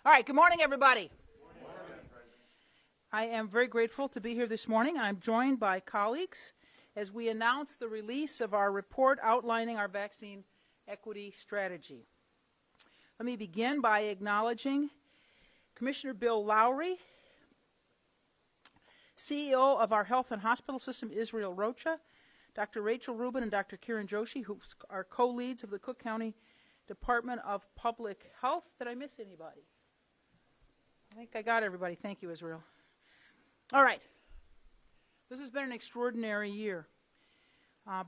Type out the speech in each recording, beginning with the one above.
All right, good morning, everybody. Good morning. I am very grateful to be here this morning. I'm joined by colleagues as we announce the release of our report outlining our vaccine equity strategy. Let me begin by acknowledging Commissioner Bill Lowry, CEO of our health and hospital system, Israel Rocha, Dr. Rachel Rubin and Dr. Kiran Joshi, who are co-leads of the Cook County Department of Public Health. Did I miss anybody? I think I got everybody. Thank you, Israel. All right. This has been an extraordinary year,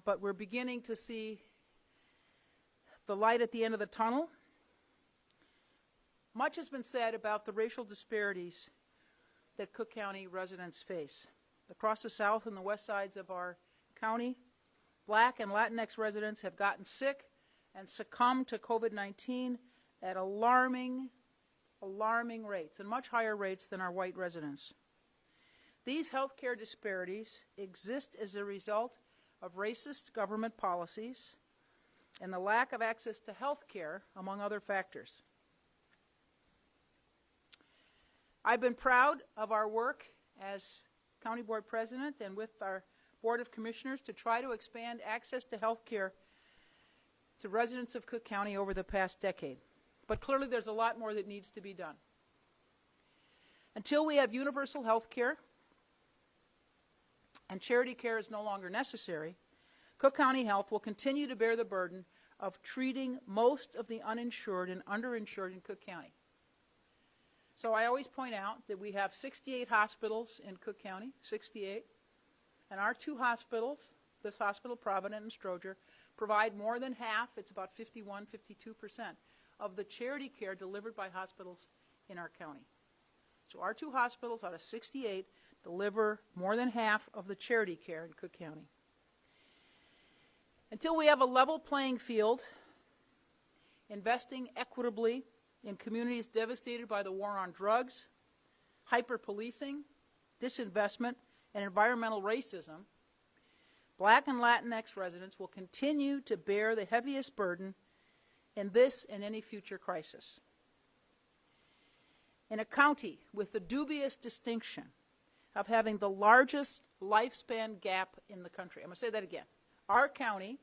but we're beginning to see the light at the end of the tunnel. Much has been said about the racial disparities that Cook County residents face. Across the south and the west sides of our county, Black and Latinx residents have gotten sick and succumbed to COVID-19 at alarming rates, and much higher rates than our white residents. These healthcare disparities exist as a result of racist government policies and the lack of access to health care, among other factors. I've been proud of our work as County Board President and with our Board of Commissioners to try to expand access to health care to residents of Cook County over the past decade. But clearly there's a lot more that needs to be done. Until we have universal health care and charity care is no longer necessary, Cook County Health will continue to bear the burden of treating most of the uninsured and underinsured in Cook County. So I always point out that we have 68 hospitals in Cook County, 68, and our two hospitals, this hospital, Provident and Stroger, provide more than half, it's about 51, 52%, of the charity care delivered by hospitals in our county. So our two hospitals out of 68 deliver more than half of the charity care in Cook County. Until we have a level playing field, investing equitably in communities devastated by the war on drugs, hyper-policing, disinvestment, and environmental racism, Black and Latinx residents will continue to bear the heaviest burden in this and any future crisis. In a county with the dubious distinction of having the largest lifespan gap in the country, I'm going to say that again. Our county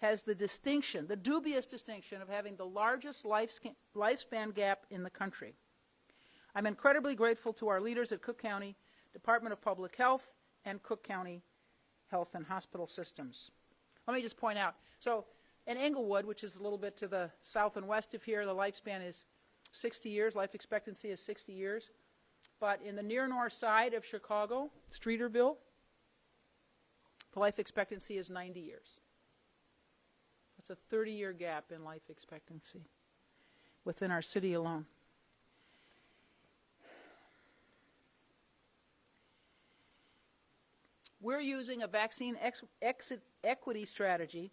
has the distinction, the dubious distinction of having the largest lifespan gap in the country. I'm incredibly grateful to our leaders at Cook County Department of Public Health and Cook County Health and Hospital Systems. Let me just point out, so in Englewood, which is a little bit to the south and west of here, the lifespan is 60 years, life expectancy is 60 years. But in the near north side of Chicago, Streeterville, the life expectancy is 90 years. That's a 30-year gap in life expectancy within our city alone. We're using a vaccine equity strategy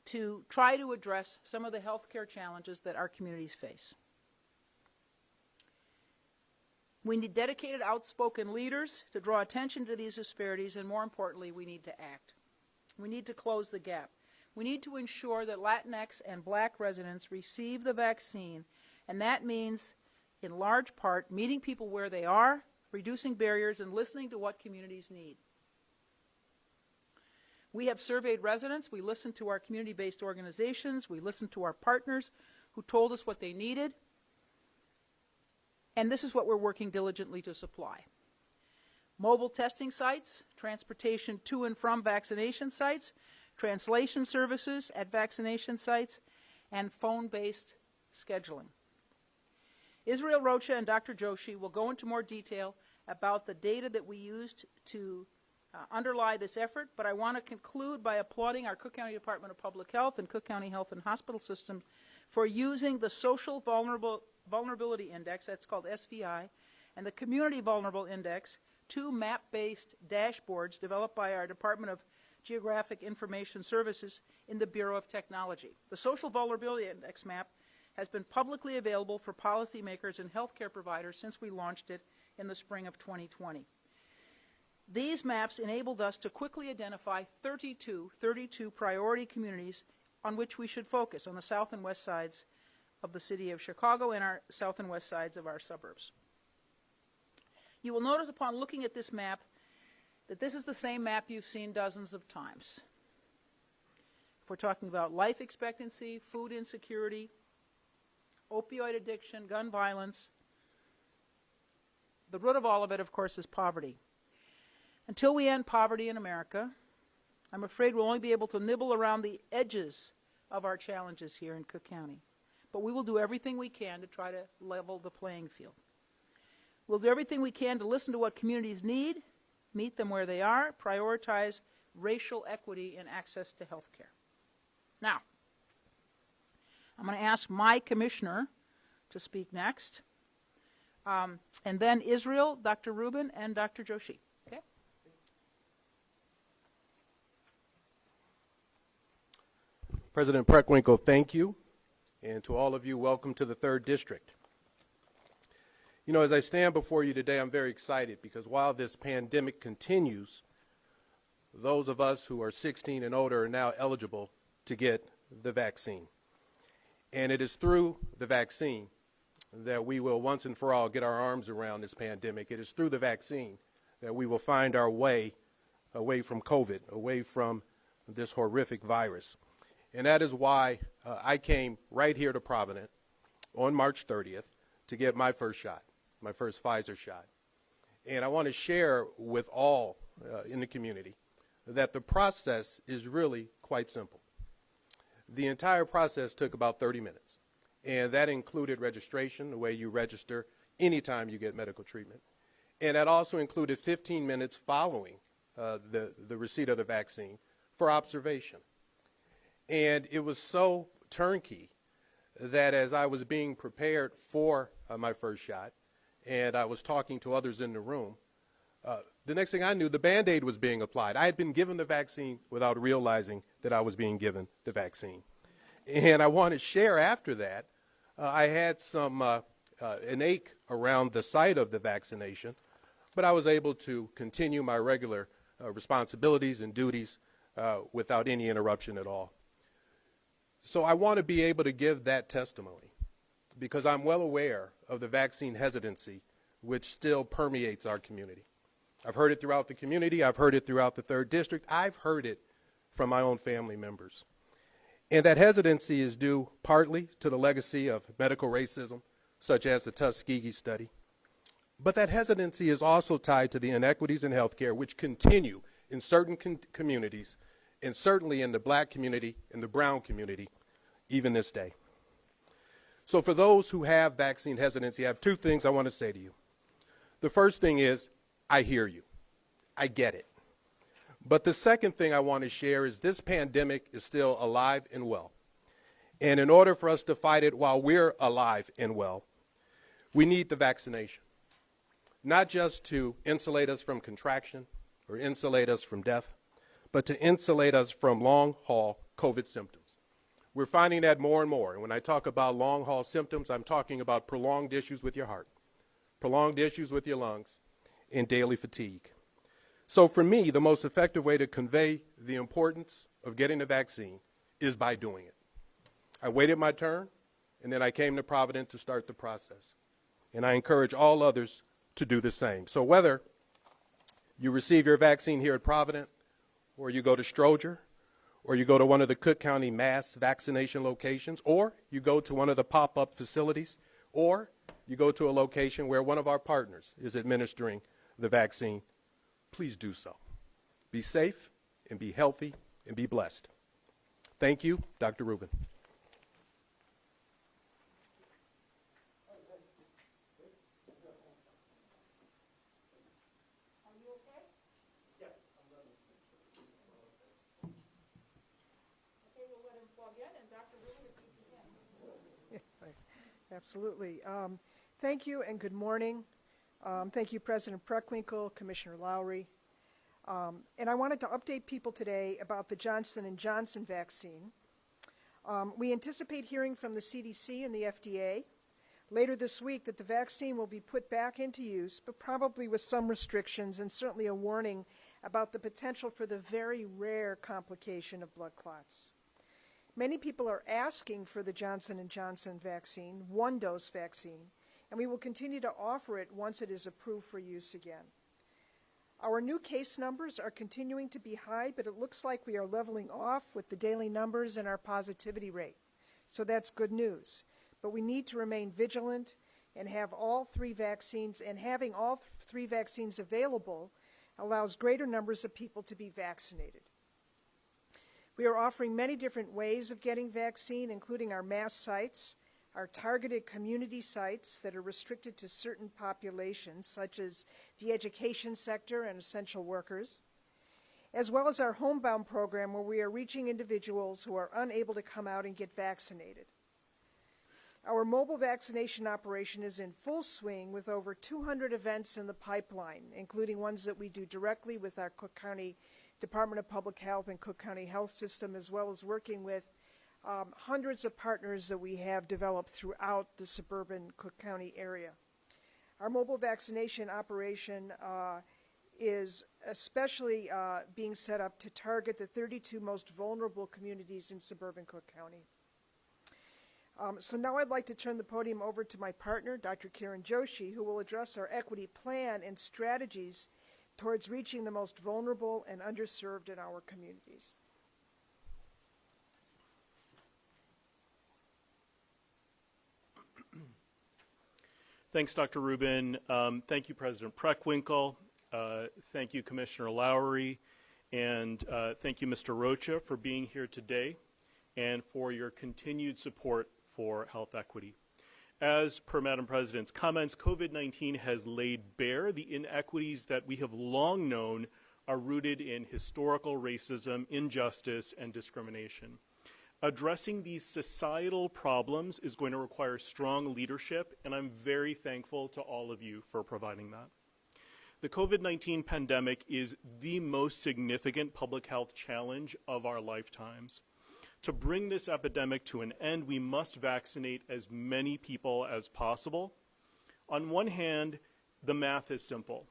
to try to address some of the healthcare challenges that our communities face. We need dedicated, outspoken leaders to draw attention to these disparities, and more importantly, we need to act. We need to close the gap. We need to ensure that Latinx and Black residents receive the vaccine, and that means, in large part, meeting people where they are, reducing barriers, and listening to what communities need. We have surveyed residents, we listened to our community-based organizations, we listened to our partners who told us what they needed, and this is what we're working diligently to supply. Mobile testing sites, transportation to and from vaccination sites, translation services at vaccination sites, and phone-based scheduling. Israel Rocha and Dr. Joshi will go into more detail about the data that we used to underlie this effort, but I want to conclude by applauding our Cook County Department of Public Health and Cook County Health and Hospital System for using the Social Vulnerability Index, that's called SVI, and the Community Vulnerable Index, two map-based dashboards developed by our Department of Geographic Information Services in the Bureau of Technology. The Social Vulnerability Index map has been publicly available for policymakers and healthcare providers since we launched it in the spring of 2020. These maps enabled us to quickly identify 32 priority communities on which we should focus on the south and west sides of the city of Chicago and our south and west sides of our suburbs. You will notice upon looking at this map that this is the same map you've seen dozens of times. If we're talking about life expectancy, food insecurity, opioid addiction, gun violence, the root of all of it, of course, is poverty. Until we end poverty in America, I'm afraid we'll only be able to nibble around the edges of our challenges here in Cook County. But we will do everything we can to try to level the playing field. We'll do everything we can to listen to what communities need, meet them where they are, prioritize racial equity and access to health care. Now, I'm going to ask my commissioner to speak next, and then Israel, Dr. Rubin, and Dr. Joshi. Okay? President Preckwinkle, thank you. And to all of you, welcome to the 3rd District. You know, as I stand before you today, I'm very excited because while this pandemic continues, those of us who are 16 and older are now eligible to get the vaccine. And it is through the vaccine that we will once and for all get our arms around this pandemic. It is through the vaccine that we will find our way away from COVID, away from this horrific virus. And that is why I came right here to Providence on March 30th to get my first shot, my first Pfizer shot. And I want to share with all in the community that the process is really quite simple. The entire process took about 30 minutes, and that included registration, the way you register anytime you get medical treatment. And that also included 15 minutes following the receipt of the vaccine for observation. And it was so turnkey that as I was being prepared for my first shot, and I was talking to others in the room, the next thing I knew, the Band-Aid was being applied. I had been given the vaccine without realizing that I was being given the vaccine. And I want to share after that, I had some an ache around the site of the vaccination, but I was able to continue my regular responsibilities and duties without any interruption at all. So I want to be able to give that testimony because I'm well aware of the vaccine hesitancy which still permeates our community. I've heard it throughout the community. I've heard it throughout the 3rd District. I've heard it from my own family members. And that hesitancy is due partly to the legacy of medical racism, such as the Tuskegee study. But that hesitancy is also tied to the inequities in healthcare which continue in certain communities, and certainly in the black community and the brown community, even this day. So for those who have vaccine hesitancy, I have 2 things I want to say to you. The first thing is, I hear you. I get it. But the second thing I want to share is this pandemic is still alive and well. And in order for us to fight it while we're alive and well, we need the vaccination. Not just to insulate us from contraction or insulate us from death, but to insulate us from long-haul COVID symptoms. We're finding that more and more. And when I talk about long-haul symptoms, I'm talking about prolonged issues with your heart, prolonged issues with your lungs, and daily fatigue. So for me, the most effective way to convey the importance of getting the vaccine is by doing it. I waited my turn, and then I came to Providence to start the process. And I encourage all others to do the same. So whether you receive your vaccine here at Providence, or you go to Stroger, or you go to one of the Cook County mass vaccination locations, or you go to one of the pop-up facilities, or you go to a location where one of our partners is administering the vaccine, please do so. Be safe and be healthy and be blessed. Thank you, Dr. Rubin. Absolutely. Thank you and good morning. Thank you, President Preckwinkle, Commissioner Lowry. And I wanted to update people today about the Johnson & Johnson vaccine. We anticipate hearing from the CDC and the FDA later this week that the vaccine will be put back into use, but probably with some restrictions and certainly a warning about the potential for the very rare complication of blood clots. Many people are asking for the Johnson & Johnson vaccine, one-dose vaccine, and we will continue to offer it once it is approved for use again. Our new case numbers are continuing to be high, but it looks like we are leveling off with the daily numbers and our positivity rate. So that's good news. But we need to remain vigilant and have all three vaccines, and having all three vaccines available allows greater numbers of people to be vaccinated. We are offering many different ways of getting vaccine, including our mass sites, our targeted community sites that are restricted to certain populations, such as the education sector and essential workers, as well as our homebound program where we are reaching individuals who are unable to come out and get vaccinated. Our mobile vaccination operation is in full swing with over 200 events in the pipeline, including ones that we do directly with our Cook County Department of Public Health and Cook County Health System, as well as working with hundreds of partners that we have developed throughout the suburban Cook County area. Our mobile vaccination operation is especially being set up to target the 32 most vulnerable communities in suburban Cook County. So now I'd like to turn the podium over to my partner, Dr. Kiran Joshi, who will address our equity plan and strategies towards reaching the most vulnerable and underserved in our communities. Thanks, Dr. Rubin. Thank you, President Preckwinkle. Thank you, Commissioner Lowry. And thank you, Mr. Rocha, for being here today and for your continued support for health equity. As per Madam President's comments, COVID-19 has laid bare the inequities that we have long known are rooted in historical racism, injustice, and discrimination. Addressing these societal problems is going to require strong leadership, and I'm very thankful to all of you for providing that. The COVID-19 pandemic is the most significant public health challenge of our lifetimes. To bring this epidemic to an end, we must vaccinate as many people as possible. On one hand, the math is simple.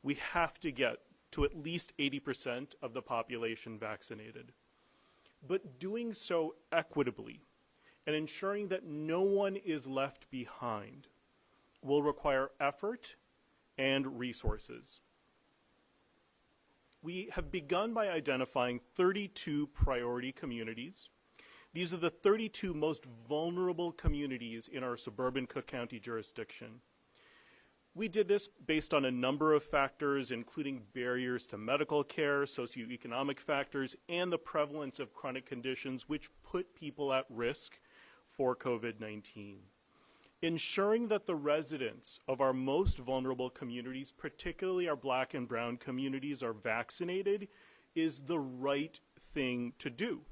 We have to get to at least 80% of the population vaccinated. But doing so equitably and ensuring that no one is left behind will require effort and resources. We have begun by identifying 32 priority communities. These are the 32 most vulnerable communities in our suburban Cook County jurisdiction. We did this based on a number of factors, including barriers to medical care, socioeconomic factors, and the prevalence of chronic conditions which put people at risk for COVID-19. Ensuring that the residents of our most vulnerable communities, particularly our Black and Brown communities, are vaccinated is the right thing to do.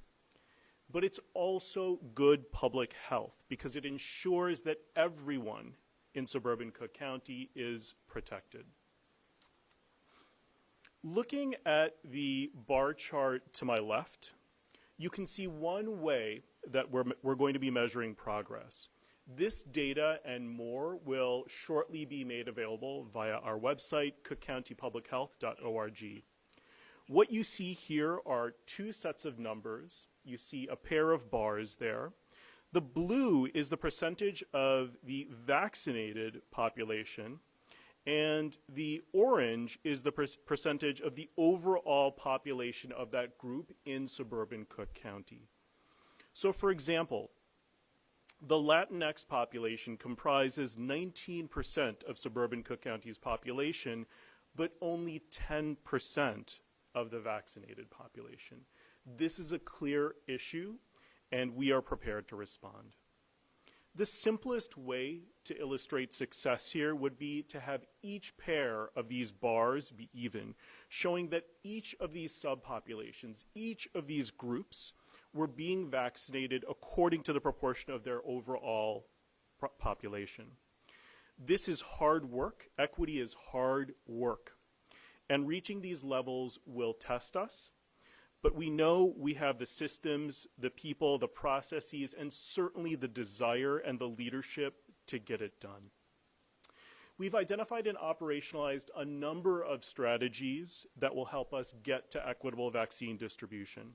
But it's also good public health because it ensures that everyone in suburban Cook County is protected. Looking at the bar chart to my left, you can see one way that we're going to be measuring progress. This data and more will shortly be made available via our website, cookcountypublichealth.org. What you see here are two sets of numbers. You see a pair of bars there. The blue is the percentage of the vaccinated population, and the orange is the percentage of the overall population of that group in suburban Cook County. So, for example, the Latinx population comprises 19% of suburban Cook County's population, but only 10% of the vaccinated population. This is a clear issue, and we are prepared to respond. The simplest way to illustrate success here would be to have each pair of these bars be even, showing that each of these subpopulations, each of these groups, were being vaccinated according to the proportion of their overall population. This is hard work. Equity is hard work. And reaching these levels will test us. But we know we have the systems, the people, the processes, and certainly the desire and the leadership to get it done. We've identified and operationalized a number of strategies that will help us get to equitable vaccine distribution.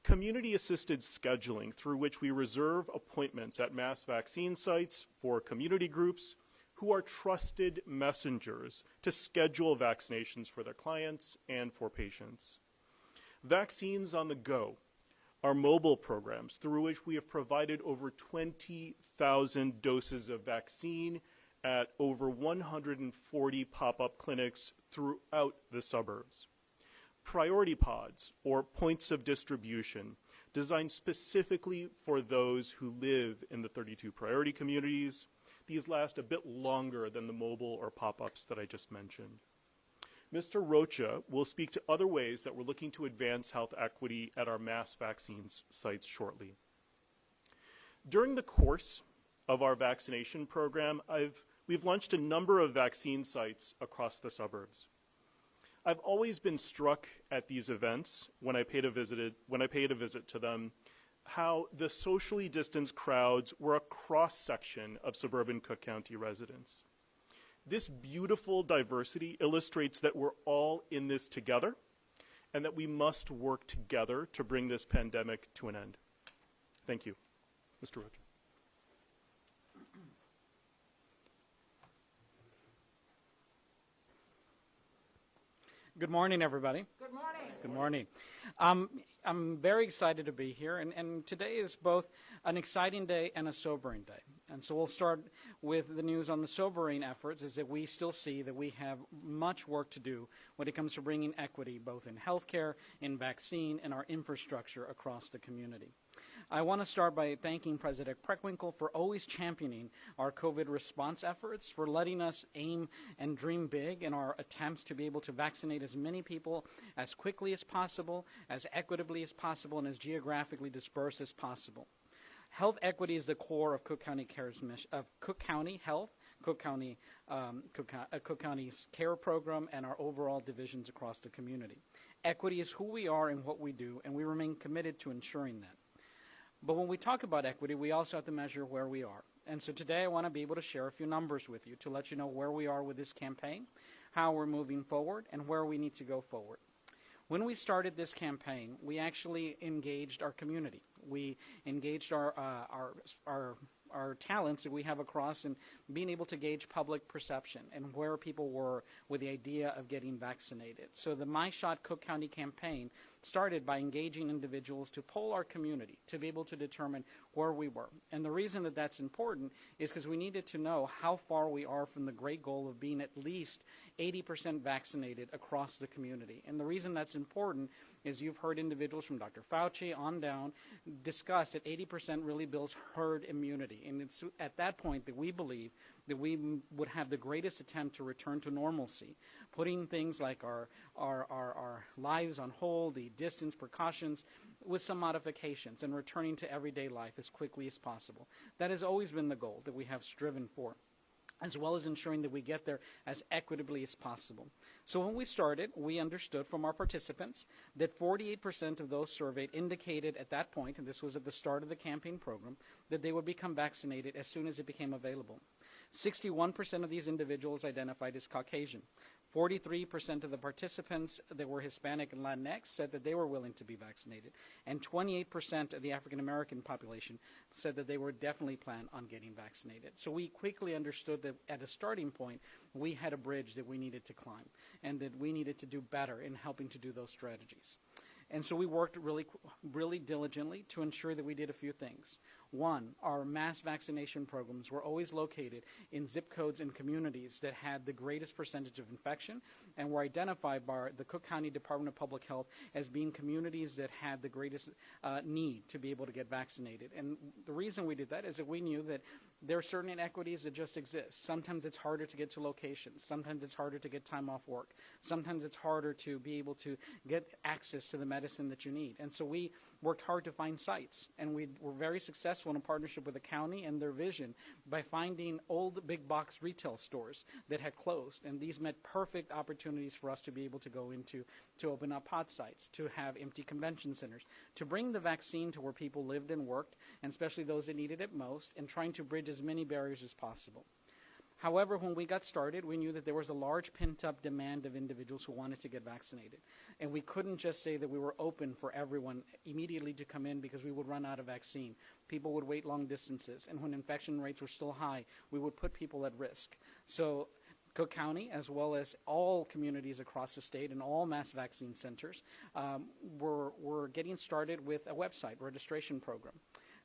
community-assisted scheduling, through which we reserve appointments at mass vaccine sites for community groups who are trusted messengers to schedule vaccinations for their clients and for patients. Vaccines on the Go are mobile programs through which we have provided over 20,000 doses of vaccine at over 140 pop-up clinics throughout the suburbs. Priority pods, or points of distribution, designed specifically for those who live in the 32 priority communities. These last a bit longer than the mobile or pop-ups that I just mentioned. Mr. Rocha will speak to other ways that we're looking to advance health equity at our mass vaccines sites shortly. During the course of our vaccination program, we've launched a number of vaccine sites across the suburbs. I've always been struck at these events when I paid a visit to them, how the socially distanced crowds were a cross-section of suburban Cook County residents. This beautiful diversity illustrates that we're all in this together and that we must work together to bring this pandemic to an end. Thank you. Mr. Rocha. Good morning, everybody. Good morning. Good morning. I'm very excited to be here, and today is both an exciting day and a sobering day. And so we'll start with the news on the sobering efforts, is that we still see that we have much work to do when it comes to bringing equity, both in healthcare, in vaccine, and our infrastructure across the community. I want to start by thanking President Preckwinkle for always championing our COVID response efforts, for letting us aim and dream big in our attempts to be able to vaccinate as many people as quickly as possible, as equitably as possible, and as geographically dispersed as possible. Health equity is the core of Cook County Care's mission, of Cook County Health, Cook County's care program, and our overall divisions across the community. Equity is who we are and what we do, and we remain committed to ensuring that. But when we talk about equity, we also have to measure where we are. And so today I want to be able to share a few numbers with you to let you know where we are with this campaign, how we're moving forward, and where we need to go forward. When we started this campaign, we actually engaged our community. We engaged our talents that we have across and being able to gauge public perception and where people were with the idea of getting vaccinated. So the My Shot Cook County campaign started by engaging individuals to poll our community to be able to determine where we were. And the reason that that's important is because we needed to know how far we are from the great goal of being at least 80% vaccinated across the community. And the reason that's important is you've heard individuals from Dr. Fauci on down discuss that 80% really builds herd immunity. And it's at that point that we believe that we would have the greatest attempt to return to normalcy, putting things like our lives on hold, the distance precautions, with some modifications, and returning to everyday life as quickly as possible. That has always been the goal that we have striven for, as well as ensuring that we get there as equitably as possible. So when we started, we understood from our participants that 48% of those surveyed indicated at that point, and this was at the start of the campaign program, that they would become vaccinated as soon as it became available. 61% of these individuals identified as Caucasian. 43% of the participants that were Hispanic and Latinx said that they were willing to be vaccinated. And 28% of the African American population said that they were definitely plan on getting vaccinated. So we quickly understood that at a starting point, we had a bridge that we needed to climb and that we needed to do better in helping to do those strategies. And so we worked really diligently to ensure that we did a few things. One, our mass vaccination programs were always located in zip codes and communities that had the greatest percentage of infection and were identified by the Cook County Department of Public Health as being communities that had the greatest need to be able to get vaccinated. And the reason we did that is that we knew that there are certain inequities that just exist. Sometimes it's harder to get to locations. Sometimes it's harder to get time off work. Sometimes it's harder to be able to get access to the medicine that you need. And so we worked hard to find sites, and we were very successful in a partnership with the county and their vision by finding old big box retail stores that had closed. And these met perfect opportunities for us to be able to go into, to open up hot sites, to have empty convention centers, to bring the vaccine to where people lived and worked, and especially those that needed it most, and trying to bridge as many barriers as possible. However, when we got started, we knew that there was a large pent-up demand of individuals who wanted to get vaccinated. And we couldn't just say that we were open for everyone immediately to come in because we would run out of vaccine. People would wait long distances. And when infection rates were still high, we would put people at risk. So Cook County, as well as all communities across the state and all mass vaccine centers, were getting started with a website registration program.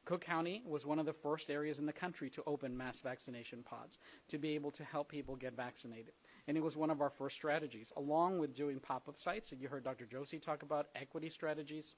Cook County was one of the first areas in the country to open mass vaccination pods to be able to help people get vaccinated. And it was one of our first strategies, along with doing pop-up sites. And you heard Dr. Joshi talk about equity strategies.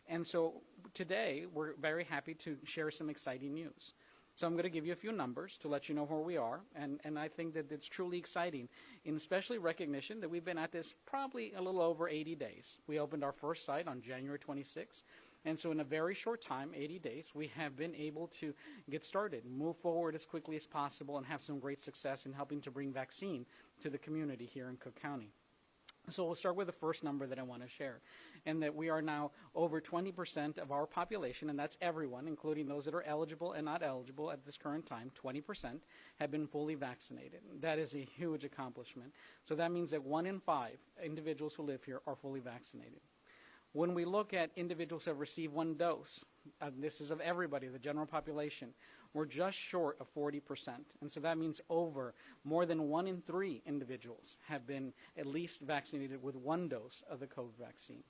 And so today, we're very happy to share some exciting news. So I'm going to give you a few numbers to let you know where we are. And I think that it's truly exciting, in especially recognition that we've been at this probably a little over 80 days. We opened our first site on January 26th. And so in a very short time, 80 days, we have been able to get started, move forward as quickly as possible, and have some great success in helping to bring vaccine to the community here in Cook County. So we'll start with the first number that I want to share, and that we are now over 20% of our population, and that's everyone, including those that are eligible and not eligible at this current time, 20% have been fully vaccinated. That is a huge accomplishment. So that means that 1 in 5 individuals who live here are fully vaccinated. When we look at individuals who have received 1 dose, this is of everybody, the general population, we're just short of 40%. And so that means more than 1 in 3 individuals have been at least vaccinated with 1 dose of the COVID vaccine.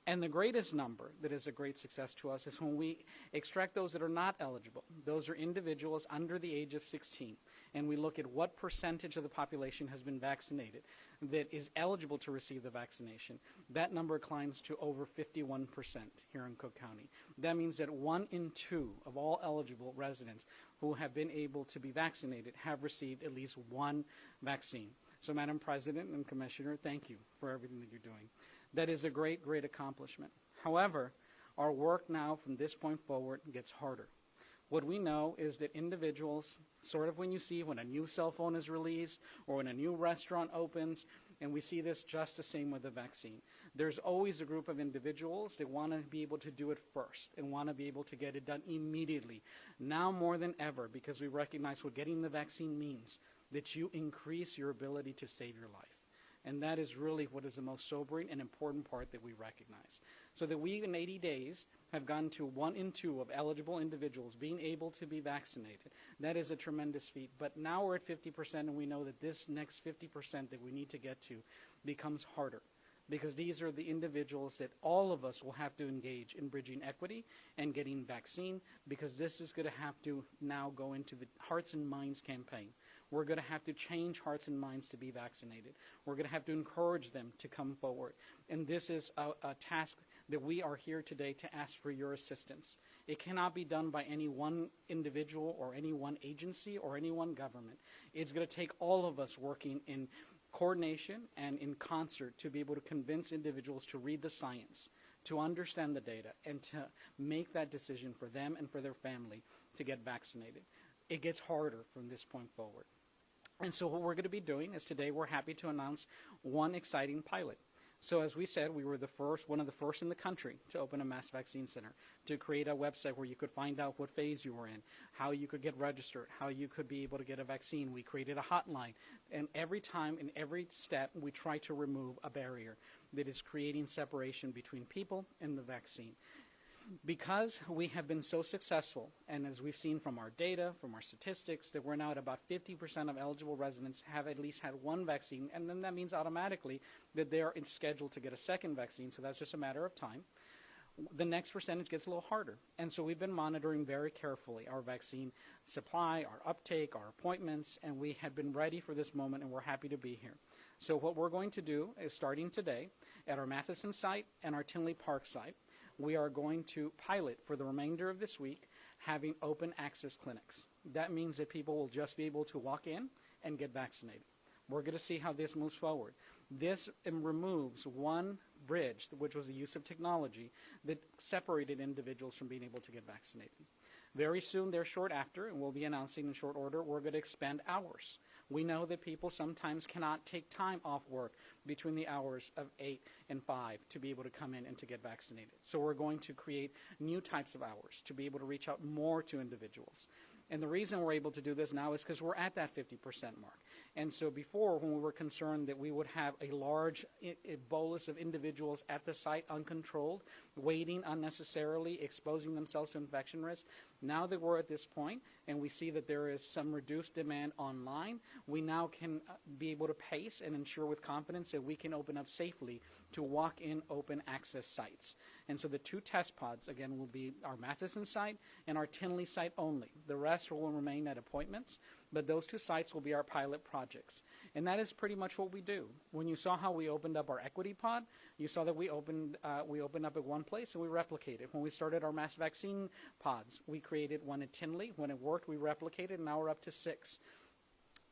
And the greatest number that is a great success to us is when we extract those that are not eligible. Those are individuals under the age of 16. And we look at what percentage of the population has been vaccinated that is eligible to receive the vaccination. That number climbs to over 51% here in Cook County. That means that 1 in 2 of all eligible residents who have been able to be vaccinated have received at least 1 vaccine. So, Madam President and Commissioner, thank you for everything that you're doing. That is a great, great accomplishment. However, our work now from this point forward gets harder. What we know is that individuals, sort of when a new cell phone is released or when a new restaurant opens, and we see this just the same with the vaccine. There's always a group of individuals that want to be able to do it first and want to be able to get it done immediately, now more than ever, because we recognize what getting the vaccine means, that you increase your ability to save your life. And that is really what is the most sobering and important part that we recognize. So that we, in 80 days, have gone to 1 in 2 of eligible individuals being able to be vaccinated. That is a tremendous feat. But now we're at 50%, and we know that this next 50% that we need to get to becomes harder, because these are the individuals that all of us will have to engage in bridging equity and getting vaccine, because this is going to have to now go into the Hearts and Minds campaign. We're going to have to change hearts and minds to be vaccinated. We're going to have to encourage them to come forward. And this is a task that we are here today to ask for your assistance. It cannot be done by any one individual or any one agency or any one government. It's going to take all of us working in coordination and in concert to be able to convince individuals to read the science, to understand the data, and to make that decision for them and for their family to get vaccinated. It gets harder from this point forward. And so what we're going to be doing is today we're happy to announce one exciting pilot. So as we said, we were one of the first in the country to open a mass vaccine center, to create a website where you could find out what phase you were in, how you could get registered, how you could be able to get a vaccine. We created a hotline. And every time, in every step, we try to remove a barrier that is creating separation between people and the vaccine. Because we have been so successful, and as we've seen from our data, from our statistics, that we're now at about 50% of eligible residents have at least had 1 vaccine, and then that means automatically that they are scheduled to get a 2nd vaccine, so that's just a matter of time. The next percentage gets a little harder, and so we've been monitoring very carefully our vaccine supply, our uptake, our appointments, and we have been ready for this moment, and we're happy to be here. So what we're going to do is, starting today, at our Matheson site and our Tinley Park site, we are going to pilot for the remainder of this week having open access clinics. That means that people will just be able to walk in and get vaccinated. We're going to see how this moves forward. This removes one bridge, which was the use of technology, that separated individuals from being able to get vaccinated. Very soon, short after, and we'll be announcing in short order, we're going to expand hours. We know that people sometimes cannot take time off work between the hours of 8 and 5 to be able to come in and to get vaccinated. So we're going to create new types of hours to be able to reach out more to individuals. And the reason we're able to do this now is because we're at that 50% mark. And so before, when we were concerned that we would have a large bolus of individuals at the site uncontrolled, waiting unnecessarily, exposing themselves to infection risk, now that we're at this point and we see that there is some reduced demand online, we now can be able to pace and ensure with confidence that we can open up safely to walk-in open access sites. And so the 2 test pods, again, will be our Matheson site and our Tinley site only. The rest will remain at appointments, but those 2 sites will be our pilot projects. And that is pretty much what we do. When you saw how we opened up our equity pod, you saw that we opened up at one place and we replicated. When we started our mass vaccine pods, we created one at Tinley. When it worked, we replicated, and now we're up to 6.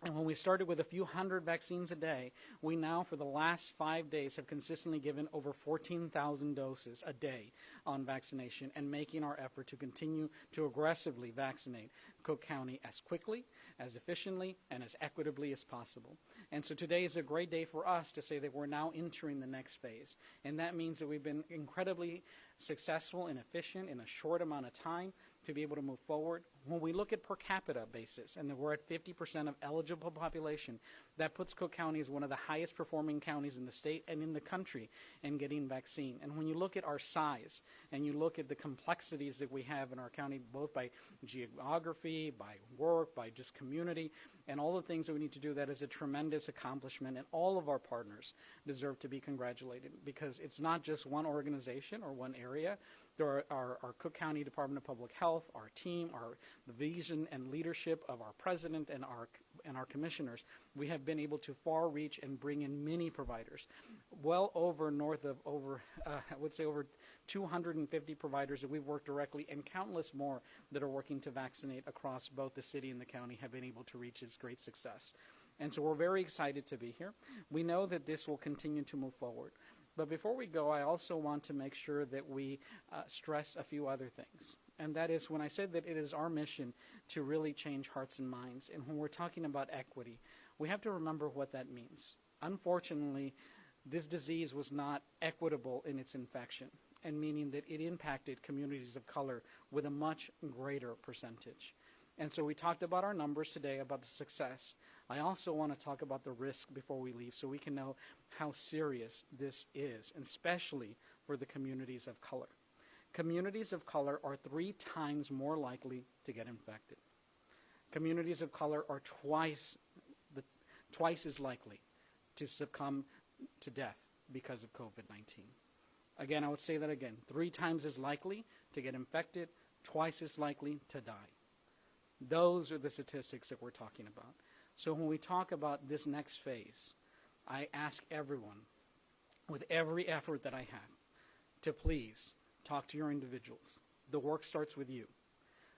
And when we started with a few hundred vaccines a day, we now, for the last 5 days, have consistently given over 14,000 doses a day on vaccination and making our effort to continue to aggressively vaccinate Cook County as quickly, as efficiently, and as equitably as possible. And so today is a great day for us to say that we're now entering the next phase. And that means that we've been incredibly successful and efficient in a short amount of time to be able to move forward. When we look at per capita basis, and that we're at 50% of eligible population, that puts Cook County as one of the highest performing counties in the state and in the country in getting vaccine. And when you look at our size, and you look at the complexities that we have in our county, both by geography, by work, by just community, and all the things that we need to do, that is a tremendous accomplishment, and all of our partners deserve to be congratulated, because it's not just one organization or one area. There are our Cook County Department of Public Health, our team, the vision and leadership of our president and our commissioners. We have been able to far reach and bring in many providers, well over north of I would say over 250 providers that we've worked directly, and countless more that are working to vaccinate across both the city and the county have been able to reach this great success. And so we're very excited to be here. We know that this will continue to move forward. But before we go, I also want to make sure that we stress a few other things. And that is, when I said that it is our mission to really change hearts and minds, and when we're talking about equity, we have to remember what that means. Unfortunately, this disease was not equitable in its infection, and meaning that it impacted communities of color with a much greater percentage. And so we talked about our numbers today, about the success. I also want to talk about the risk before we leave, so we can know how serious this is, and especially for the communities of color. Communities of color are 3 times more likely to get infected. Communities of color are twice as likely to succumb to death because of COVID-19. Again, I would say that again, 3 times as likely to get infected, twice as likely to die. Those are the statistics that we're talking about. So when we talk about this next phase, I ask everyone, with every effort that I have, to please talk to your individuals. The work starts with you.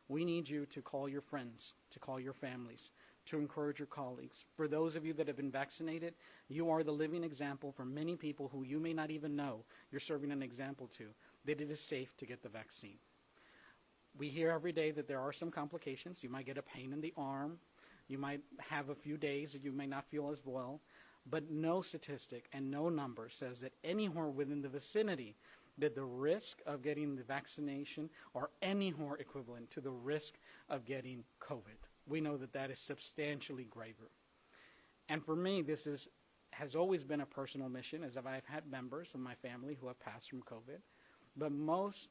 We need you to call your friends, to call your families, to encourage your colleagues. For those of you that have been vaccinated, you are the living example for many people who you may not even know you're serving an example to, that it is safe to get the vaccine. We hear every day that there are some complications. You might get a pain in the arm. You might have a few days that you may not feel as well. But no statistic and no number says that anywhere within the vicinity that the risk of getting the vaccination are anywhere equivalent to the risk of getting COVID. We know that that is substantially graver. And for me, this has always been a personal mission, as I've had members of my family who have passed from COVID. But most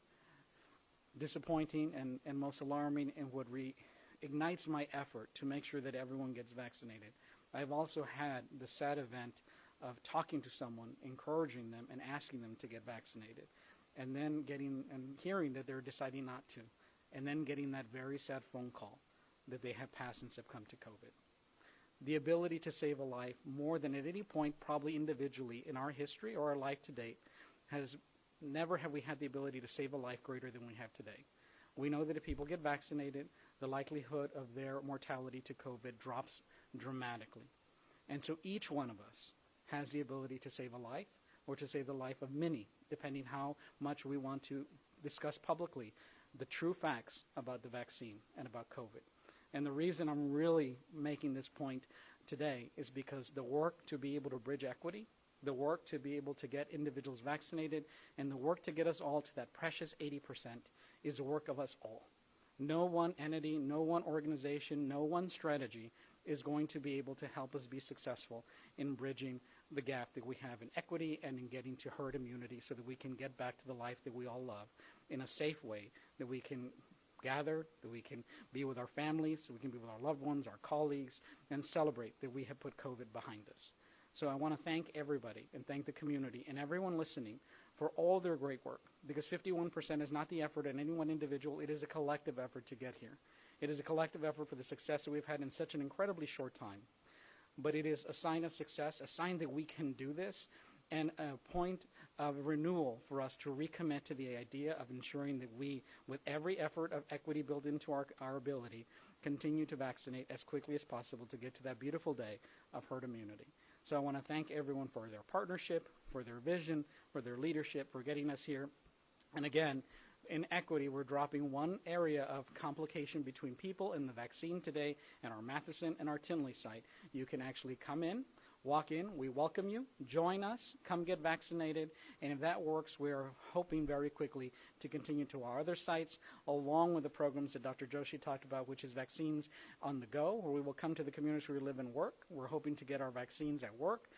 disappointing and most alarming, and what ignites my effort to make sure that everyone gets vaccinated, I've also had the sad event of talking to someone, encouraging them and asking them to get vaccinated, and then hearing that they're deciding not to, and then getting that very sad phone call that they have passed and succumbed to COVID. The ability to save a life more than at any point, probably individually in our history or our life to date, never have we had the ability to save a life greater than we have today. We know that if people get vaccinated, the likelihood of their mortality to COVID drops dramatically. And so each one of us has the ability to save a life, or to save the life of many, depending how much we want to discuss publicly the true facts about the vaccine and about COVID. And the reason I'm really making this point today is because the work to be able to bridge equity, the work to be able to get individuals vaccinated, and the work to get us all to that precious 80% is the work of us all. No one entity, no one organization, no one strategy is going to be able to help us be successful in bridging the gap that we have in equity and in getting to herd immunity so that we can get back to the life that we all love in a safe way, that we can gather, that we can be with our families, that we can be with our loved ones, our colleagues, and celebrate that we have put COVID behind us. So I want to thank everybody and thank the community and everyone listening for all their great work, because 51% is not the effort of any one individual. It is a collective effort to get here. It is a collective effort for the success that we've had in such an incredibly short time. But it is a sign of success, a sign that we can do this, and a point of renewal for us to recommit to the idea of ensuring that we, with every effort of equity built into our ability, continue to vaccinate as quickly as possible to get to that beautiful day of herd immunity. So I want to thank everyone for their partnership, for their vision, for their leadership, for getting us here. And again, in equity, we're dropping one area of complication between people in the vaccine today and our Matheson and our Tinley site. You can actually come in, walk in, we welcome you, join us, come get vaccinated, and if that works, we are hoping very quickly to continue to our other sites, along with the programs that Dr. Joshi talked about, which is vaccines on the go, where we will come to the communities where we live and work. We're hoping to get our vaccines at work,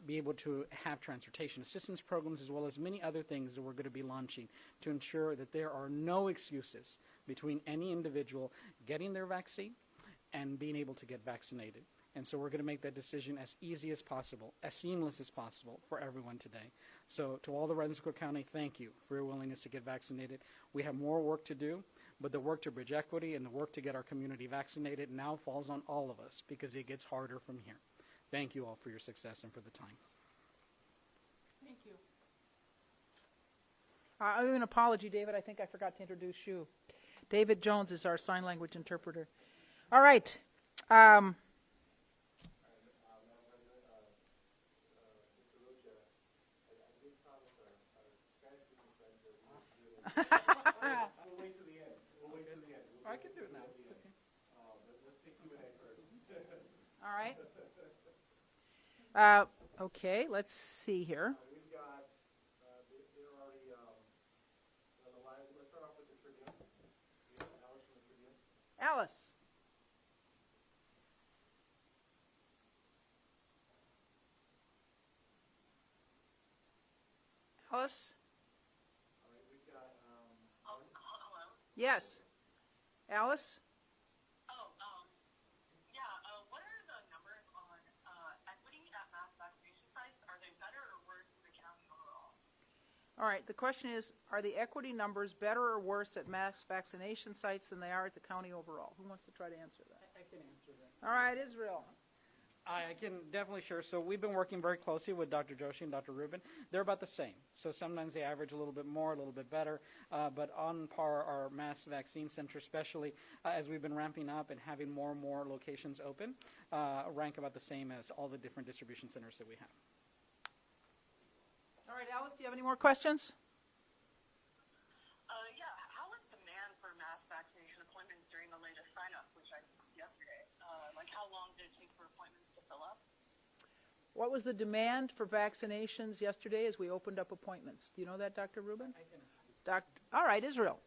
be able to have transportation assistance programs, as well as many other things that we're going to be launching to ensure that there are no excuses between any individual getting their vaccine and being able to get vaccinated. And so we're going to make that decision as easy as possible, as seamless as possible for everyone today. So to all the residents of Cook County, thank you for your willingness to get vaccinated. We have more work to do, but the work to bridge equity and the work to get our community vaccinated now falls on all of us, because it gets harder from here. Thank you all for your success and for the time. Thank you. I owe an apology, David. I think I forgot to introduce you. David Jones is our sign language interpreter. All right. We'll wait to the end. I can do it now. Let's take Q&A first. All right. Okay, let's see here. We've got, they're already on the line. Let's start off with the Tribune. We have Alice from the Tribune. Alice. Alice? All right, we've got, Hello? Yes. Alice? What are the numbers on equity at mass vaccination sites? Are they better or worse in the county overall? All right, the question is, are the equity numbers better or worse at mass vaccination sites than they are at the county overall? Who wants to try to answer that? I can answer that. All right, Israel. I can definitely share. So we've been working very closely with Dr. Joshi and Dr. Rubin. They're about the same. So sometimes they average a little bit more, a little bit better, but on par our mass vaccine center, especially as we've been ramping up and having more and more locations open, rank about the same as all the different distribution centers that we have. All right, Alice, do you have any more questions? How was demand for mass vaccination appointments during the latest sign-up, which I saw yesterday? How long did it take for appointments to fill up? What was the demand for vaccinations yesterday as we opened up appointments? Do you know that, Dr. Rubin? All right, Israel.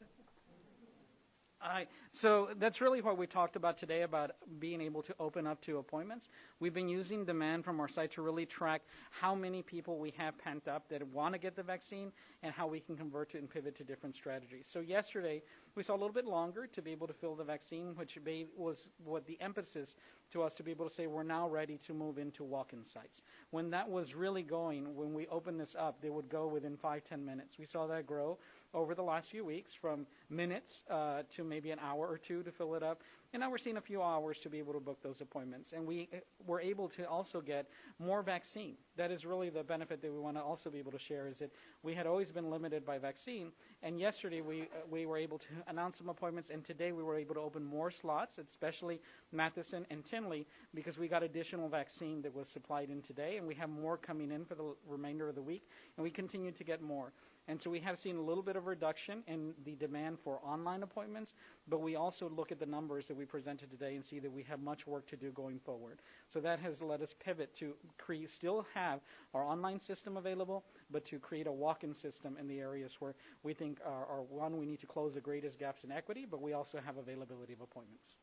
So that's really what we talked about today, about being able to open up to appointments. We've been using demand from our site to really track how many people we have pent up that want to get the vaccine and how we can convert it and pivot to different strategies. So yesterday, we saw a little bit longer to be able to fill the vaccine, which was what the emphasis to us to be able to say we're now ready to move into walk-in sites. When that was really going, when we opened this up, they would go within 5-10 minutes. We saw that grow over the last few weeks from minutes to maybe an hour or two to fill it up. And now we're seeing a few hours to be able to book those appointments. And we were able to also get more vaccine. That is really the benefit that we want to also be able to share, is that we had always been limited by vaccine. And yesterday we were able to announce some appointments, and today we were able to open more slots, especially Matheson and Tinley, because we got additional vaccine that was supplied in today, and we have more coming in for the remainder of the week, and we continue to get more. And so we have seen a little bit of reduction in the demand for online appointments, but we also look at the numbers that we presented today and see that we have much work to do going forward. So that has let us pivot to still have our online system available, but to create a walk-in system in the areas where we think are one, we need to close the greatest gaps in equity, but we also have availability of appointments.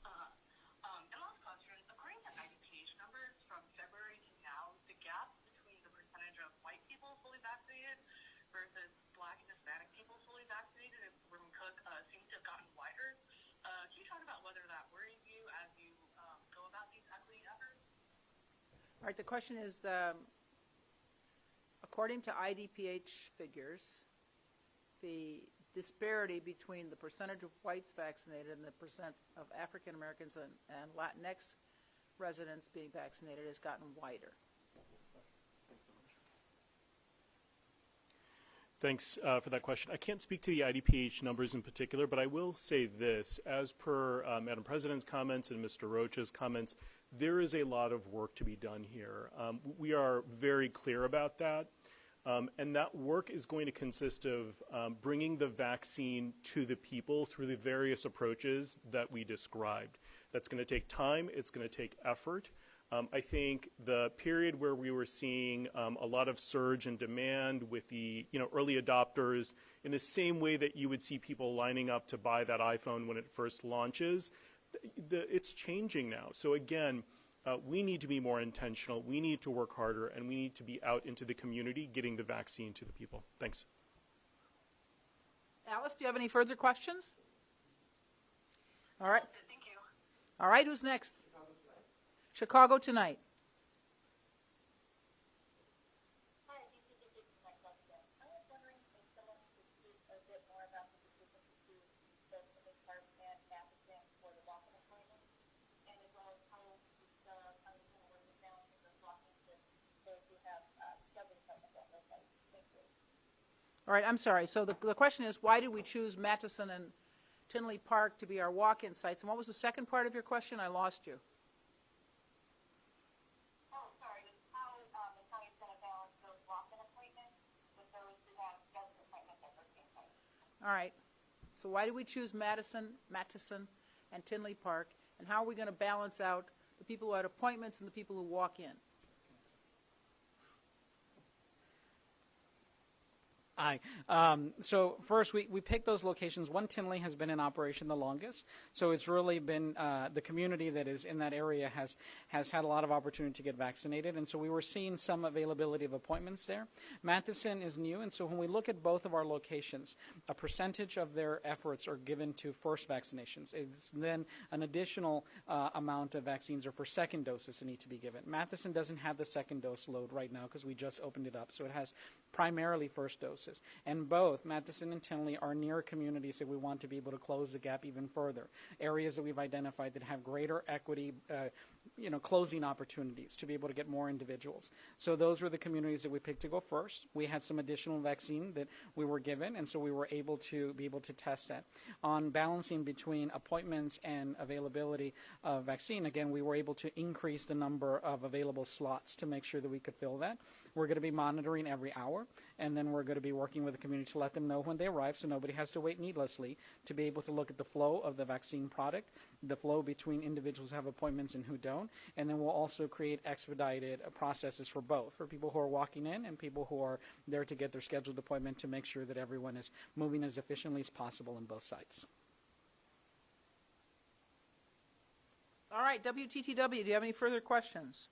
And last question, according to IDPH numbers from February to now, the gap between the percentage of white people fully vaccinated versus Black and Hispanic people fully vaccinated in Cook seems to have gotten wider. Can you talk about whether that worries you as you go about these equity efforts? All right, the question is, according to IDPH figures, the disparity between the percentage of whites vaccinated and the percent of African Americans and Latinx residents being vaccinated has gotten wider. Thanks for that question. I can't speak to the IDPH numbers in particular, but I will say this. As per Madam President's comments and Mr. Rocha's comments, there is a lot of work to be done here. We are very clear about that. And that work is going to consist of bringing the vaccine to the people through the various approaches that we described. That's going to take time. It's going to take effort. I think the period where we were seeing a lot of surge in demand with the early adopters, in the same way that you would see people lining up to buy that iPhone when it first launches, it's changing now. So again, we need to be more intentional, we need to work harder, and we need to be out into the community getting the vaccine to the people. Thanks. Alice, do you have any further questions? All right. Thank you. All right, who's next? Chicago Tonight. Hi, thank you for taking my question. I was wondering if someone could speak a bit more about the decision to choose the Tinley Park and Matheson for the walk-in appointment, and as well as how the kind of working down in the walk-in to those who have scheduled appointments at those sites. Thank you. All right, I'm sorry. So the question is, why did we choose Matheson and Tinley Park to be our walk-in sites? And what was the second part of your question? I lost you. All right. So why did we choose Matheson, and Tinley Park, and how are we going to balance out the people who had appointments and the people who walk in? Aye. So first, we picked those locations. One, Tinley has been in operation the longest, so it's really been the community that is in that area has had a lot of opportunity to get vaccinated, and so we were seeing some availability of appointments there. Matheson is new, and so when we look at both of our locations, a percentage of their efforts are given to first vaccinations. It's then an additional amount of vaccines are for second doses that need to be given. Matheson doesn't have the second dose load right now because we just opened it up, so it has primarily first dose. And both Matheson and Tinley are near communities that we want to be able to close the gap even further. Areas that we've identified that have greater equity, closing opportunities to be able to get more individuals. So those were the communities that we picked to go first. We had some additional vaccine that we were given, and so we were able to test that. On balancing between appointments and availability of vaccine, again, we were able to increase the number of available slots to make sure that we could fill that. We're going to be monitoring every hour, and then we're going to be working with the community to let them know when they arrive so nobody has to wait needlessly to be able to look at the flow of the vaccine product, the flow between individuals who have appointments and who don't, and then we'll also create expedited processes for both, for people who are walking in and people who are there to get their scheduled appointment to make sure that everyone is moving as efficiently as possible in both sites. All right, WTTW, do you have any further questions?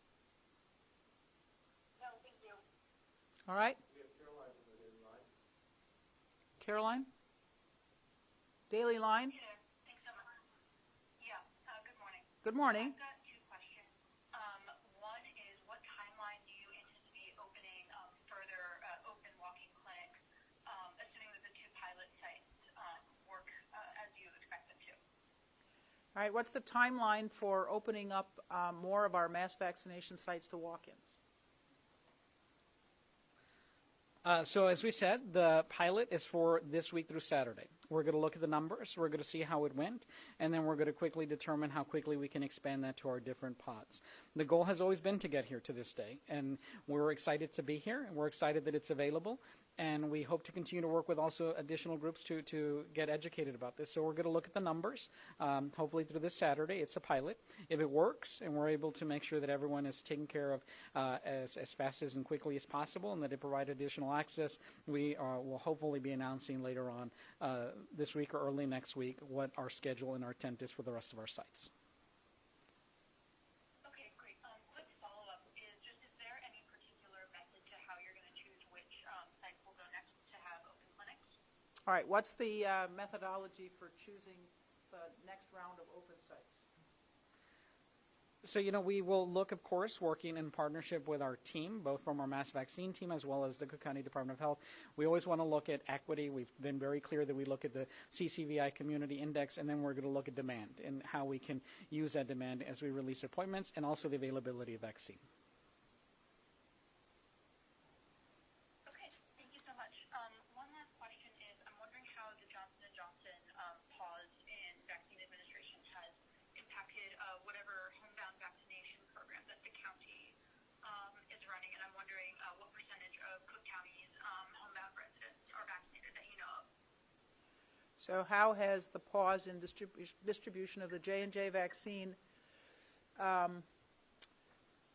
No, thank you. All right. Caroline? Daily Line? Yeah, thanks so much. Yeah, good morning. Good morning. I've got two questions. One is, what timeline do you anticipate opening further open walk-in clinics, assuming that the two pilot sites work as you expect them to? All right, what's the timeline for opening up more of our mass vaccination sites to walk-ins? So as we said, the pilot is for this week through Saturday. We're going to look at the numbers. We're going to see how it went, and then we're going to quickly determine how quickly we can expand that to our different pods. The goal has always been to get here to this day, and we're excited to be here, and we're excited that it's available, and we hope to continue to work with also additional groups to get educated about this. So we're going to look at the numbers, hopefully through this Saturday. It's a pilot. If it works and we're able to make sure that everyone is taken care of as fast as and quickly as possible and that it provide additional access, we will hopefully be announcing later on this week or early next week what our schedule and our intent is for the rest of our sites. Okay, great. Quick follow-up is there any particular method to how you're going to choose which sites will go next to have open clinics? All right, what's the methodology for choosing the next round of open sites? So, we will look, of course, working in partnership with our team, both from our mass vaccine team as well as the Cook County Department of Health. We always want to look at equity. We've been very clear that we look at the CCVI Community Index, and then we're going to look at demand and how we can use that demand as we release appointments and also the availability of vaccine. Okay, thank you so much. One last question is, I'm wondering how the Johnson & Johnson pause in vaccine administration has impacted whatever homebound vaccination program that the county is running, and I'm wondering what percentage of Cook County's homebound residents are vaccinated that you know of. So how has the pause in distribution of the J&J vaccine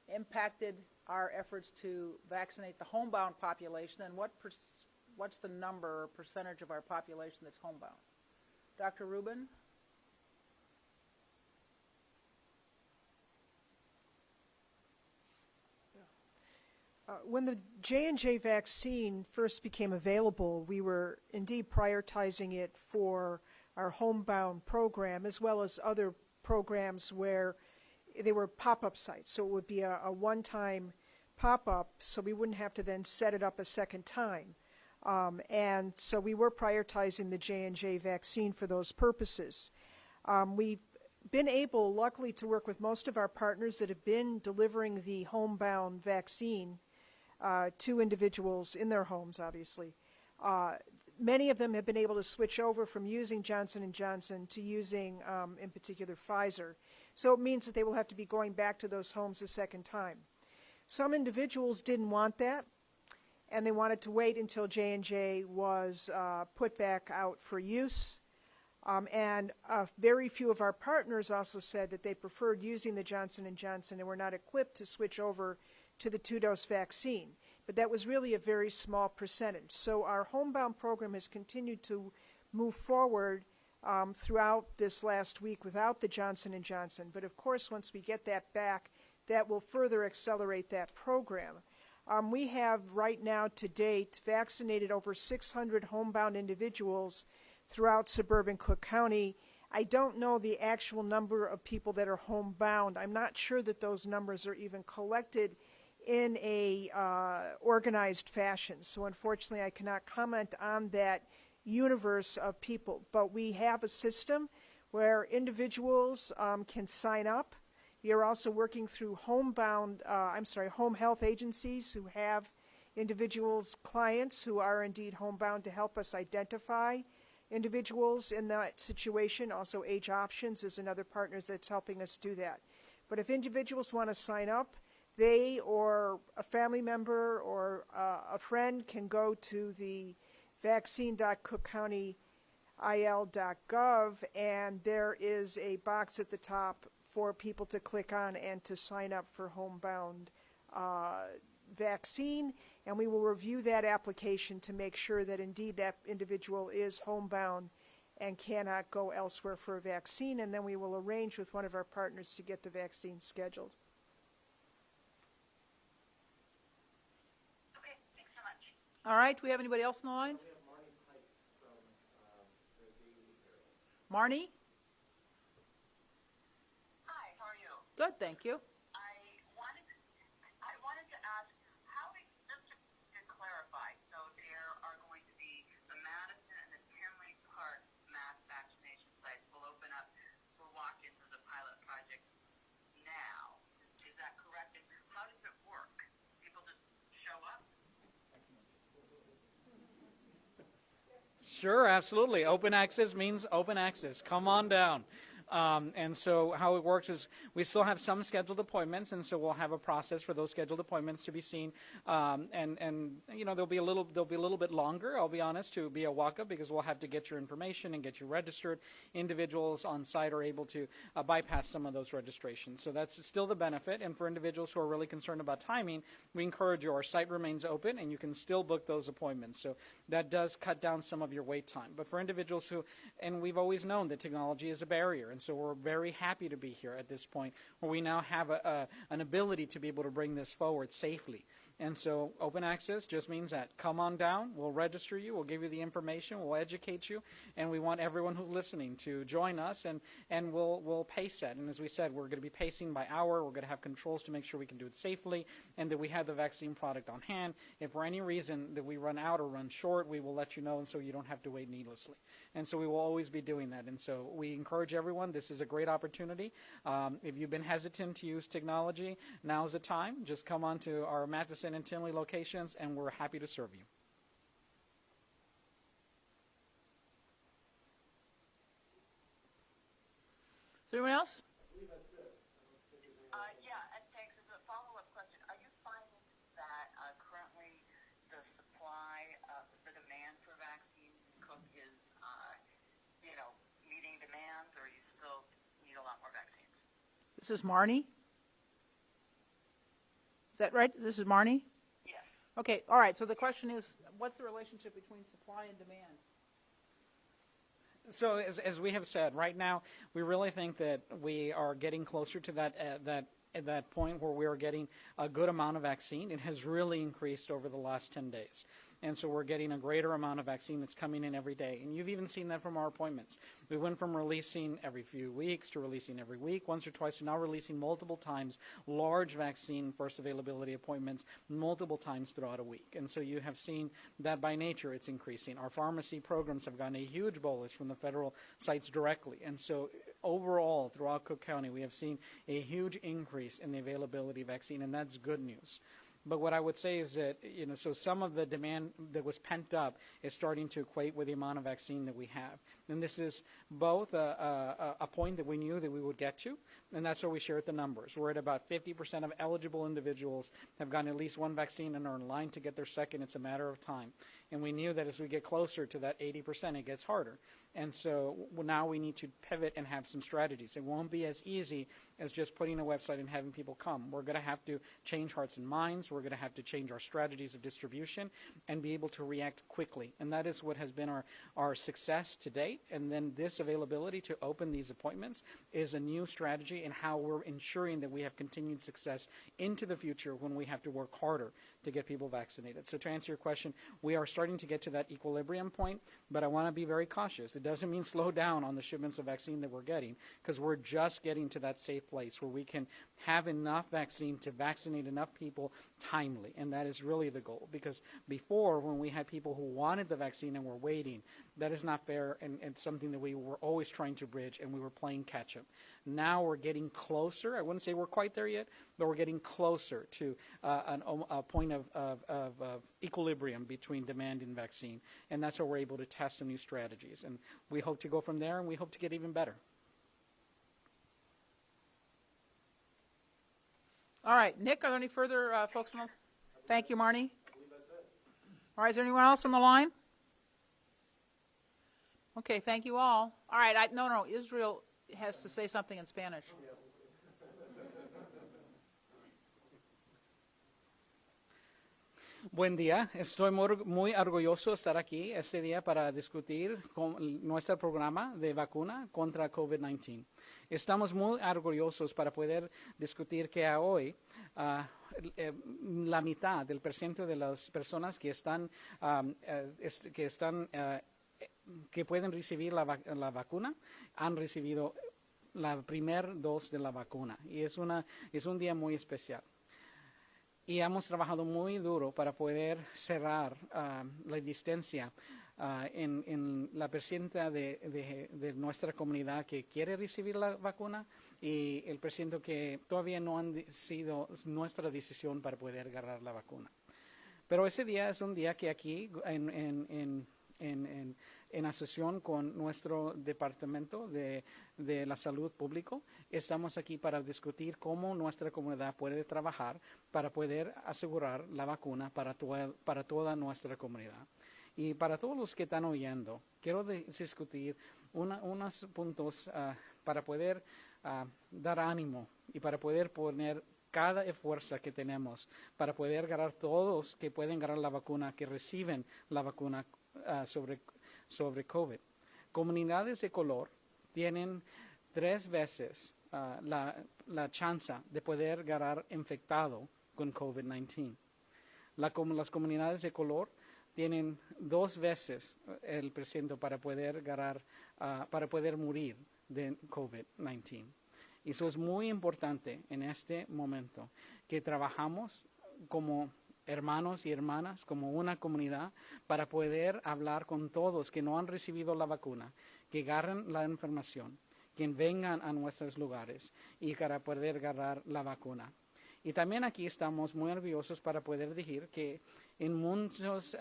impacted our efforts to vaccinate the homebound population, and what's the number or percentage of our population that's homebound? Dr. Rubin? When the J&J vaccine first became available, we were indeed prioritizing it for our homebound program as well as other programs where they were pop-up sites. So it would be a one-time pop-up, so we wouldn't have to then set it up a second time. And so we were prioritizing the J&J vaccine for those purposes. We've been able, luckily, to work with most of our partners that have been delivering the homebound vaccine to individuals in their homes, obviously. Many of them have been able to switch over from using Johnson & Johnson to using, in particular, Pfizer. So it means that they will have to be going back to those homes a second time. Some individuals didn't want that, and they wanted to wait until J&J was put back out for use. And very few of our partners also said that they preferred using the Johnson & Johnson and were not equipped to switch over to the two-dose vaccine. But that was really a very small percentage. So our homebound program has continued to move forward throughout this last week without the Johnson & Johnson. But of course, once we get that back, that will further accelerate that program. We have right now to date vaccinated over 600 homebound individuals throughout suburban Cook County. I don't know the actual number of people that are homebound. I'm not sure that those numbers are even collected in a organized fashion. So unfortunately, I cannot comment on that universe of people. But we have a system where individuals can sign up. We are also working through home health agencies who have individuals, clients who are indeed homebound to help us identify individuals in that situation. Also, Age Options is another partner that's helping us do that. But if individuals want to sign up, they or a family member or a friend can go to the vaccine.cookcountyil.gov, and there is a box at the top for people to click on and to sign up for homebound vaccine, and we will review that application to make sure that indeed that individual is homebound and cannot go elsewhere for a vaccine, and then we will arrange with one of our partners to get the vaccine scheduled. Okay, thanks so much. All right, do we have anybody else in the line? Marnie? Hi, how are you? Good, thank you. I wanted to ask, how, just to clarify, so there are going to be the Madison and the Tinley Park mass vaccination sites will open up for walk-ins as a pilot project now. Is that correct? And how does it work? People just show up? Sure, absolutely. Open access means open access. Come on down. And so how it works is we still have some scheduled appointments, and so we'll have a process for those scheduled appointments to be seen. And you know, they'll be a little bit longer, I'll be honest, to be a walk-up, because we'll have to get your information and get you registered. Individuals on site are able to bypass some of those registrations. So that's still the benefit. And for individuals who are really concerned about timing, we encourage you. Our site remains open, and you can still book those appointments. So that does cut down some of your wait time. But for individuals who, and we've always known that technology is a barrier, and so we're very happy to be here at this point where we now have an ability to be able to bring this forward safely. And so open access just means that. Come on down, we'll register you, we'll give you the information, we'll educate you, and we want everyone who's listening to join us, and we'll pace that. And as we said, we're going to be pacing by hour, we're going to have controls to make sure we can do it safely, and that we have the vaccine product on hand. If for any reason that we run out or run short, we will let you know, and so you don't have to wait needlessly. And so we will always be doing that. And so we encourage everyone, this is a great opportunity. If you've been hesitant to use technology, now's the time. Just come on to our Matheson and Tinley locations, and we're happy to serve you. Is there anyone else? Yeah, and thanks. As a follow-up question, are you finding that currently the supply, the demand for vaccines is, meeting demands, or you still need a lot more vaccines? This is Marnie. Is that right? This is Marnie? Yes. Okay, all right. So the question is, what's the relationship between supply and demand? So as we have said, right now, we really think that we are getting closer to that point where we are getting a good amount of vaccine. It has really increased over the last 10 days. And so we're getting a greater amount of vaccine that's coming in every day. And you've even seen that from our appointments. We went from releasing every few weeks to releasing every week, once or twice, to now releasing multiple times large vaccine first availability appointments multiple times throughout a week. And so you have seen that by nature it's increasing. Our pharmacy programs have gotten a huge bolus from the federal sites directly. And so overall, throughout Cook County, we have seen a huge increase in the availability of vaccine, and that's good news. But what I would say is that, so some of the demand that was pent up is starting to equate with the amount of vaccine that we have. And this is both a point that we knew that we would get to, and that's where we shared the numbers. We're at about 50% of eligible individuals have gotten at least one vaccine and are in line to get their second. It's a matter of time. And we knew that as we get closer to that 80%, it gets harder. And so now we need to pivot and have some strategies. It won't be as easy as just putting a website and having people come. We're going to have to change hearts and minds. We're going to have to change our strategies of distribution and be able to react quickly. And that is what has been our success to date. And then this availability to open these appointments is a new strategy in how we're ensuring that we have continued success into the future when we have to work harder to get people vaccinated. So to answer your question, we are starting to get to that equilibrium point, but I want to be very cautious. It doesn't mean slow down on the shipments of vaccine that we're getting, because we're just getting to that safe place where we can have enough vaccine to vaccinate enough people timely, and that is really the goal. Because before, when we had people who wanted the vaccine and were waiting, that is not fair, and something that we were always trying to bridge, and we were playing catch-up. Now we're getting closer. I wouldn't say we're quite there yet, but we're getting closer to a point of equilibrium between demand and vaccine, and that's where we're able to test some new strategies. And we hope to go from there, and we hope to get even better. All right, Nick, are there any further folks on the? Thank you, Marnie. All right, is there anyone else on the line? Okay, thank you all. All right, no, Israel has to say something in Spanish. Buen día, estoy muy orgulloso de estar aquí este día para discutir con nuestro programa de vacuna contra COVID-19. Estamos muy orgullosos para poder discutir que hoy la mitad del % de las personas que que pueden recibir la vacuna han recibido la primera dosis de la vacuna, y es un día muy especial. Y hemos trabajado muy duro para poder cerrar la distancia en la % de nuestra comunidad que quiere recibir la vacuna y el % que todavía no han sido nuestra decisión para poder agarrar la vacuna. Pero ese día es un día que aquí en en asociación con nuestro Departamento de la Salud Público, estamos aquí para discutir cómo nuestra comunidad puede trabajar para poder asegurar la vacuna para toda nuestra comunidad. Y para todos los que están oyendo, quiero discutir unos puntos para poder dar ánimo y para poder poner cada esfuerzo que tenemos para poder ganar todos que pueden ganar la vacuna, que reciben la vacuna sobre COVID. Comunidades de color tienen 3 veces la chance de poder ganar infectado con COVID-19. Las comunidades de color tienen 2 veces el % para poder morir de COVID-19. Y eso es muy importante en este momento, que trabajamos como hermanos y hermanas, como una comunidad, para poder hablar con todos que no han recibido la vacuna, que agarren la información, que vengan a nuestros lugares y para poder agarrar la vacuna. Y también aquí estamos muy orgullosos para poder decir que en muchos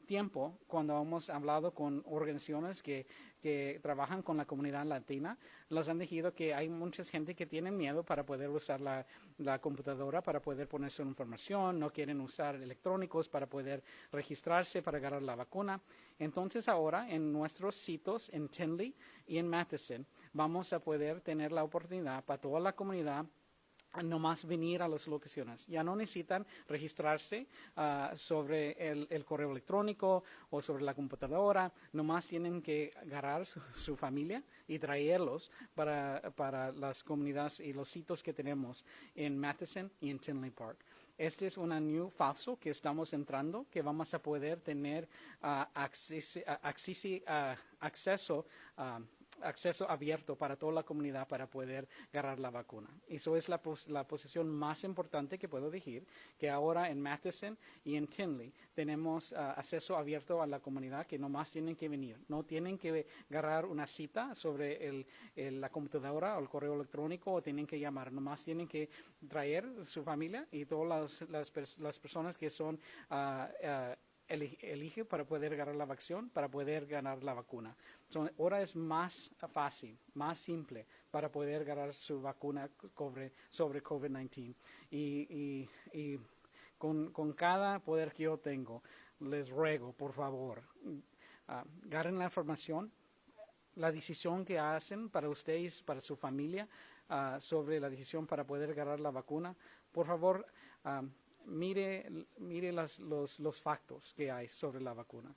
tiempo, cuando hemos hablado con organizaciones que trabajan con la comunidad latina, nos han dicho que hay mucha gente que tiene miedo para poder usar la computadora, para poder poner su información, no quieren usar electrónicos para poder registrarse para agarrar la vacuna. Entonces ahora en nuestros sitios en Tinley y en Matheson vamos a poder tener la oportunidad para toda la comunidad no más venir a las locaciones. Ya no necesitan registrarse sobre el correo electrónico o sobre la computadora. Nomás tienen que agarrar su familia y traerlos para las comunidades y los sitios que tenemos en Matheson y en Tinley Park. Este es un año falso que estamos entrando, que vamos a poder tener acceso abierto para toda la comunidad para poder agarrar la vacuna. Eso es la posición más importante que puedo decir, que ahora en Matheson y en Tinley tenemos acceso abierto a la comunidad, que nomás tienen que venir. No tienen que agarrar una cita sobre la computadora o el correo electrónico o tienen que llamar. Nomás tienen que traer su familia y todas las personas que son elige para poder ganar la vacunación, para poder ganar la vacuna. Ahora es más fácil, más simple para poder ganar su vacuna sobre COVID-19. Y con cada poder que yo tengo, les ruego, por favor, agarren la información, la decisión que hacen para ustedes, para su familia, sobre la decisión para poder ganar la vacuna. Por favor, mire los factos que hay sobre la vacuna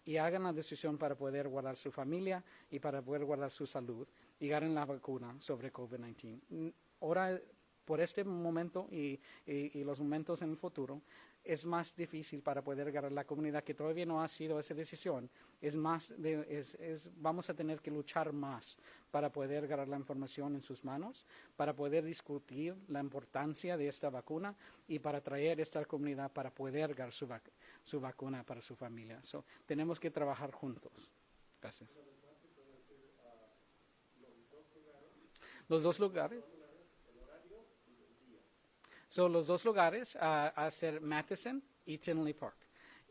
y hagan la decisión para poder guardar su familia y para poder guardar su salud y ganen la vacuna sobre COVID-19. Ahora, por este momento y los momentos en el futuro, es más difícil para poder ganar la comunidad que todavía no ha sido esa decisión. Vamos a tener que luchar más para poder ganar la información en sus manos, para poder discutir la importancia de esta vacuna y para traer esta comunidad para poder ganar su vacuna para su familia. Tenemos que trabajar juntos. Gracias. Los 2 lugares. Los 2 lugares a ser Matheson y Tinley Park.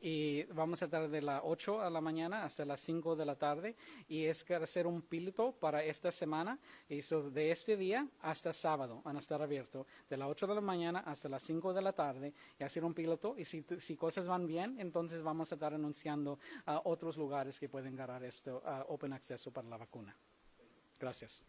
Y vamos a estar de las 8 de la mañana hasta las 5 de la tarde. Y es que hacer un piloto para esta semana. Y de este día hasta sábado van a estar abiertos. De las 8 de la mañana hasta las 5 de la tarde. Y hacer un piloto. Y si cosas van bien, entonces vamos a estar anunciando otros lugares que pueden ganar esto, open acceso para la vacuna. Gracias.